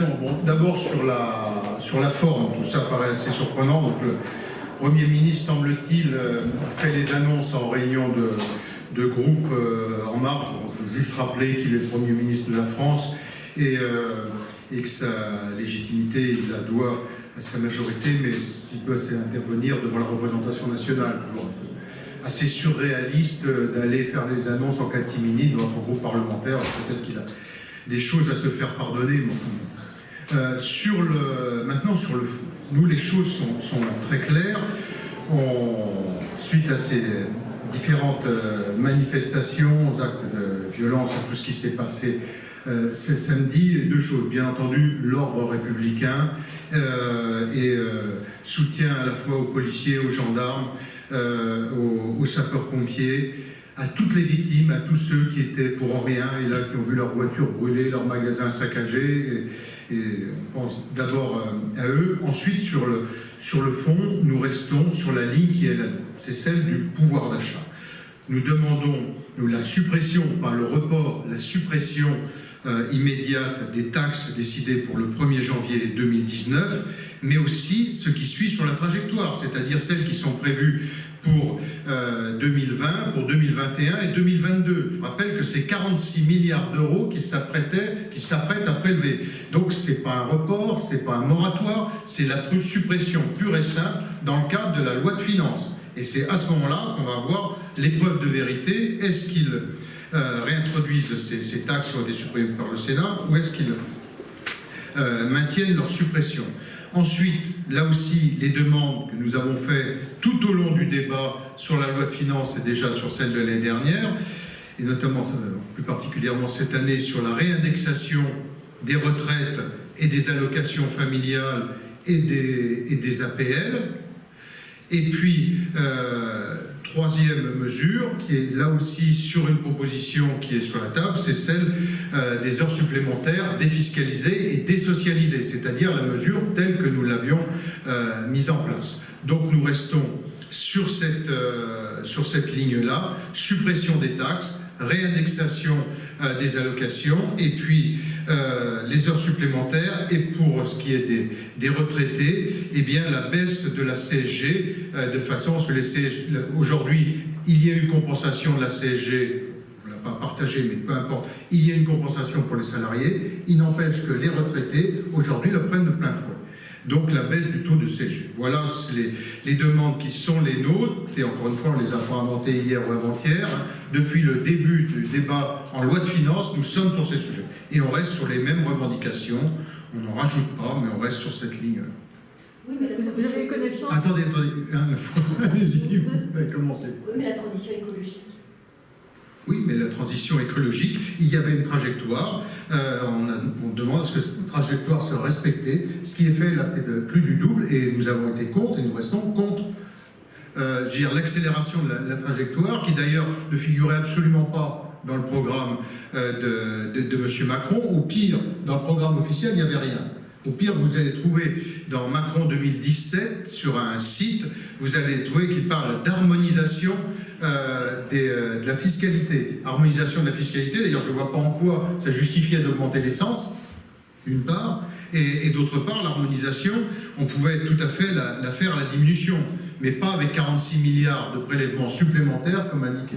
Bon, d'abord sur la forme, tout ça paraît assez surprenant. Donc, le Premier ministre, semble-t-il, fait les annonces en réunion de groupe en marche. Je veux juste rappeler qu'il est le Premier ministre de la France et que sa légitimité, il la doit à sa majorité, mais il doit intervenir devant la représentation nationale. Assez surréaliste d'aller faire les annonces en catimini devant son groupe parlementaire. Peut-être qu'il a des choses à se faire pardonner. Mais maintenant sur le fond, nous les choses sont très claires. Suite à ces différentes manifestations, actes de violence, tout ce qui s'est passé ce samedi, deux choses. Bien entendu, l'ordre républicain et soutien à la fois aux policiers, aux gendarmes, aux sapeurs-pompiers, à toutes les victimes, à tous ceux qui étaient pour rien et là qui ont vu leur voiture brûler, leur magasin saccagé. Et on pense d'abord à eux. Ensuite, sur le fond, nous restons sur la ligne qui est la nôtre. C'est celle du pouvoir d'achat. Nous demandons la suppression, pas le report, la suppression immédiate des taxes décidées pour le 1er janvier 2019, mais aussi ce qui suit sur la trajectoire, c'est-à-dire celles qui sont prévues pour 2020, pour 2021 et 2022. Je rappelle que c'est 46 milliards d'euros qui s'apprêtent à prélever. Donc ce n'est pas un report, ce n'est pas un moratoire, c'est la suppression pure et simple dans le cadre de la loi de finances. Et c'est à ce moment-là qu'on va avoir l'épreuve de vérité. Est-ce qu'ils réintroduisent ces taxes qui ont été supprimées par le Sénat ou est-ce qu'ils maintiennent leur suppression? Ensuite, là aussi, les demandes que nous avons faites tout au long du débat sur la loi de finances et déjà sur celle de l'année dernière, et notamment, plus particulièrement cette année, sur la réindexation des retraites et des allocations familiales et des APL. Et puis, troisième mesure, qui est là aussi sur une proposition qui est sur la table, c'est celle des heures supplémentaires défiscalisées et désocialisées, c'est-à-dire la mesure telle que nous l'avions mise en place. Donc nous restons sur cette ligne-là, suppression des taxes, réindexation des allocations et puis les heures supplémentaires et pour ce qui est des retraités, eh bien la baisse de la CSG de façon à ce que aujourd'hui il y a eu compensation de la CSG, on ne l'a pas partagé mais peu importe, il y a une compensation pour les salariés, il n'empêche que les retraités aujourd'hui le prennent de plein fouet. Donc la baisse du taux de CSG. Voilà les demandes qui sont les nôtres, et encore une fois on ne les a pas inventées hier ou avant-hier. Depuis le début du débat en loi de finances, nous sommes sur ces sujets. Et on reste sur les mêmes revendications, on n'en rajoute pas, mais on reste sur cette ligne-là. Oui, mais vous avez connaissance... Attendez, allez-y, vous avez commencé. Oui, mais la transition écologique. Oui, mais la transition écologique, il y avait une trajectoire. On demande à ce que cette trajectoire soit respectée. Ce qui est fait là, c'est plus du double, et nous avons été contre, et nous restons contre l'accélération de la trajectoire, qui d'ailleurs ne figurait absolument pas dans le programme de M. Macron. Au pire, dans le programme officiel, il n'y avait rien. Au pire, vous allez trouver dans Macron 2017, sur un site, vous allez trouver qu'il parle d'harmonisation de la fiscalité. Harmonisation de la fiscalité, d'ailleurs, je ne vois pas en quoi ça justifiait d'augmenter l'essence, d'une part, et d'autre part, l'harmonisation, on pouvait tout à fait la faire à la diminution, mais pas avec 46 milliards de prélèvements supplémentaires comme indiqué.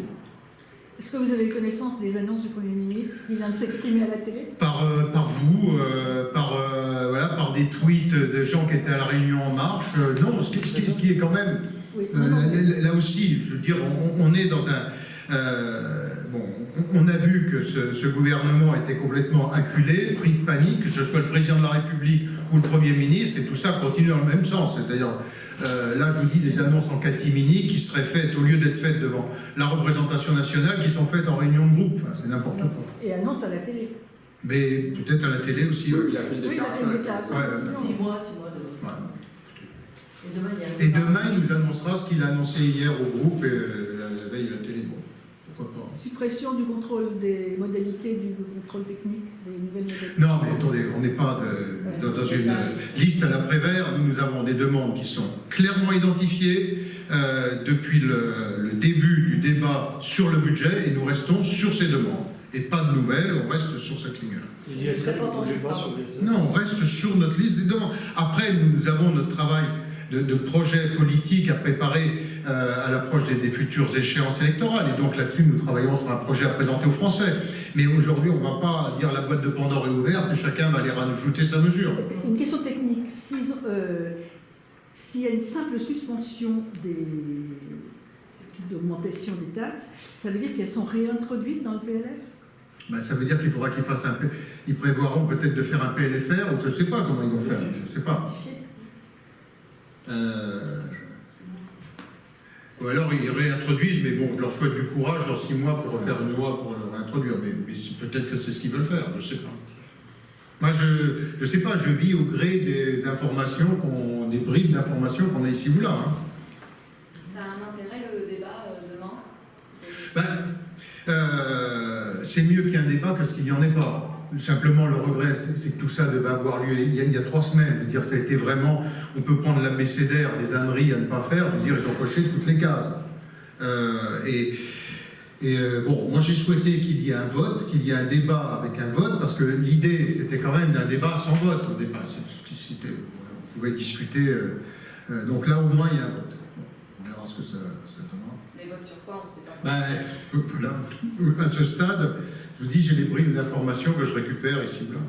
Est-ce que vous avez connaissance des annonces du Premier ministre qui vient de s'exprimer à la télé? Par vous, par des tweets de gens qui étaient à la Réunion En Marche. Non, ce qui est quand même... Oui, là aussi, je veux dire, on est dans un... on a vu que ce gouvernement était complètement acculé, pris de panique, que ce soit le président de la République ou le Premier ministre, et tout ça continue dans le même sens. C'est-à-dire, là, je vous dis, des annonces en catimini qui seraient faites, au lieu d'être faites devant la représentation nationale, qui sont faites en réunion de groupe. Enfin, c'est n'importe quoi. Et annonces à la télé. Mais peut-être à la télé aussi. Oui, il a fait une déclaration. 6 mois de... Ouais. Et Et demain, il nous annoncera ce qu'il a annoncé hier au groupe et la veille à la télé. Bon, pourquoi pas. Suppression du contrôle des modalités du contrôle technique, des nouvelles modalités. Non, mais attendez, on n'est pas dans dans une liste à la Prévert, nous avons des demandes qui sont clairement identifiées depuis le début du débat sur le budget, et nous restons sur ces demandes. Et pas de nouvelles, on reste sur cette ligne-là. L'ISF, vous ne bougez pas sur l'ISF? Non, on reste sur notre liste des demandes. Après, nous avons notre travail de projet politique à préparer à l'approche des futures échéances électorales. Et donc là-dessus, nous travaillons sur un projet à présenter aux Français. Mais aujourd'hui, on ne va pas dire la boîte de Pandore est ouverte et chacun va aller rajouter sa mesure. Une question technique. S'il y a une simple suspension d'augmentation des taxes, ça veut dire qu'elles sont réintroduites dans le PLF? Ben, ça veut dire qu'il faudra qu'ils fassent ils prévoiront peut-être de faire un PLFR, ou je ne sais pas comment ils vont faire, je ne sais pas. Ou alors ils réintroduisent, mais bon, je leur souhaite du courage dans 6 mois pour refaire une loi pour le réintroduire, mais peut-être que c'est ce qu'ils veulent faire, je ne sais pas. Moi, je ne sais pas, je vis au gré des informations, des bribes d'informations qu'on a ici ou là. Hein. Ça a un intérêt, le débat, demain? C'est mieux qu'il y ait un débat que ce qu'il n'y en ait pas. Simplement, le regret, c'est que tout ça devait avoir lieu il y a 3 semaines. Je veux dire, ça a été vraiment... On peut prendre l'abécédaire des âneries à ne pas faire. Je veux dire, ils ont coché toutes les cases. Bon, moi, j'ai souhaité qu'il y ait un vote, qu'il y ait un débat avec un vote, parce que l'idée, c'était quand même d'un débat sans vote au départ. On pouvait discuter. Donc là, au moins, il y a un vote. On verra ce que ça donnera. Les votes sur quoi, on ne sait pas. Là, à ce stade, je vous dis, j'ai des bribes d'informations que je récupère ici ou là.